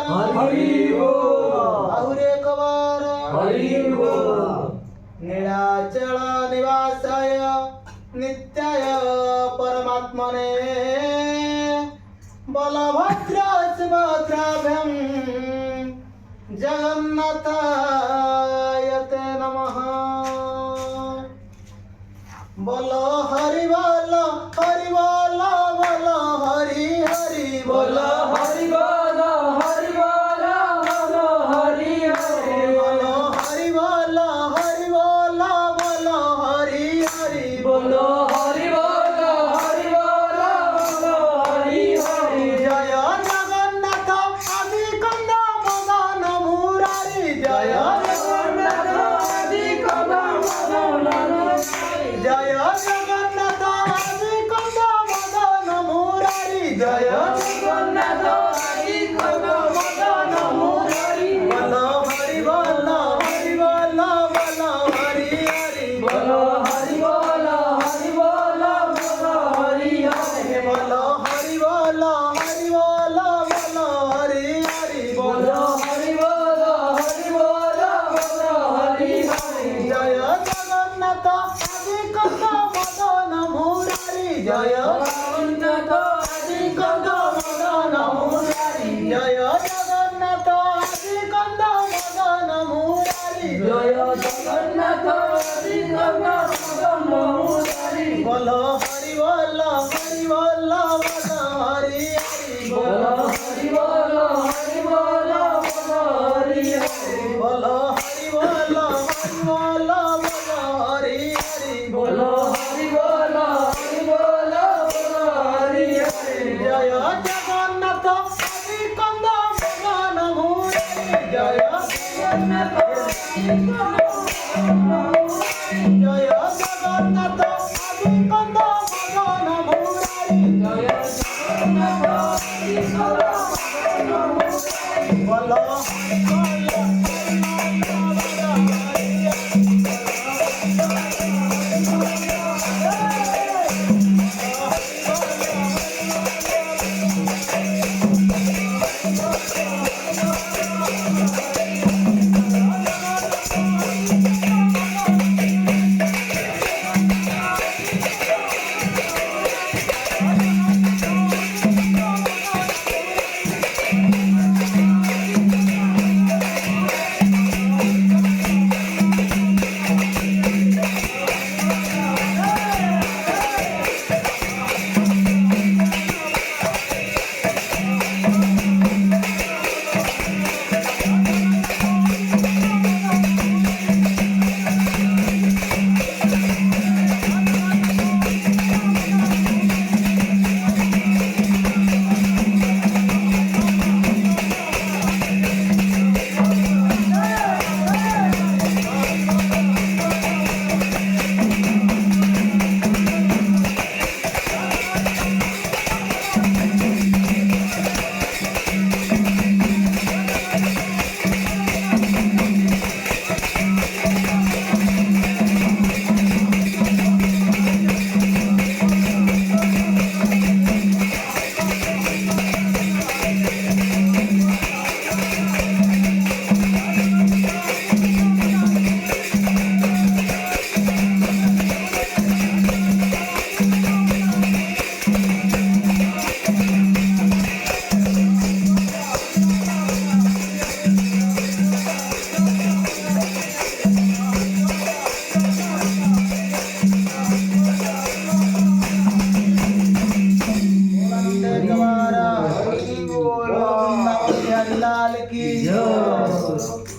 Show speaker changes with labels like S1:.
S1: हरी बोल
S2: आहुर एक बार
S1: हरी बोल
S2: नीलाचल निवासाय नित्याय परमात्मने बलभद्र सुभद्राभ्यां जगन्नाथाय ते नमः। बोलो हरि बोल हरि बोल बोलो हरि हरि बोल
S1: हरि बोल हरि बोल बोलो हरि हरि
S2: बोलो हरि बोल हरि बोल बोलो हरि हरि
S1: बोलो हरि बोल हरि बोल बोलो हरि हरि
S2: जय जगन्नाथ आदि कंद मदन मुरारी जय
S1: जगन्नाथ आदि कंद मदन मुरारी
S2: जय जगन्नाथ आदि कंद मदन मुरारी जय
S1: जगन्नाथ आदि कंद मदन मुरारी
S2: बोलो हरि बोल हरि बोल बोलो हरि हरि
S1: बोलो हरि बोल हरि बोल बोलो हरि हरि
S2: बोलो हरि बोल हरि बोल बोलो हरि हरि
S1: बोलो हरि बोल हरि बोल बोलो हरि हरि
S2: जय जगन्नाथ आदि कंद मदन मुरारी जय
S1: जगन्नाथ आदि कंद मदन मुरारी
S2: जय जगन्नाथ आदि कंद मदन मुरारी
S1: जय जगन्नाथ आदि कंद मदन मुरारी
S2: बोलो हरि बोल हरि बोल बोलो हरि हरि
S1: बोलो हरि बोल हरि बोल बोलो हरि हरि
S2: बोलो हरि बोल हरि बोल बोलो हरि हरि
S1: बोलो हरि बोल हरि बोल बोलो हरि हरि
S2: जय जगन्नाथ आदि कंद मदन मुरारी जय
S1: जगन्नाथ आदि कंद
S2: जय जगन्नाथ आदि कंद मदन मुरारी
S1: जय जगन्नाथ आदि कंद मदन मुरारी
S2: बोलो हरि बोल हरि बोल बोलो हरि हरि लाल की जय।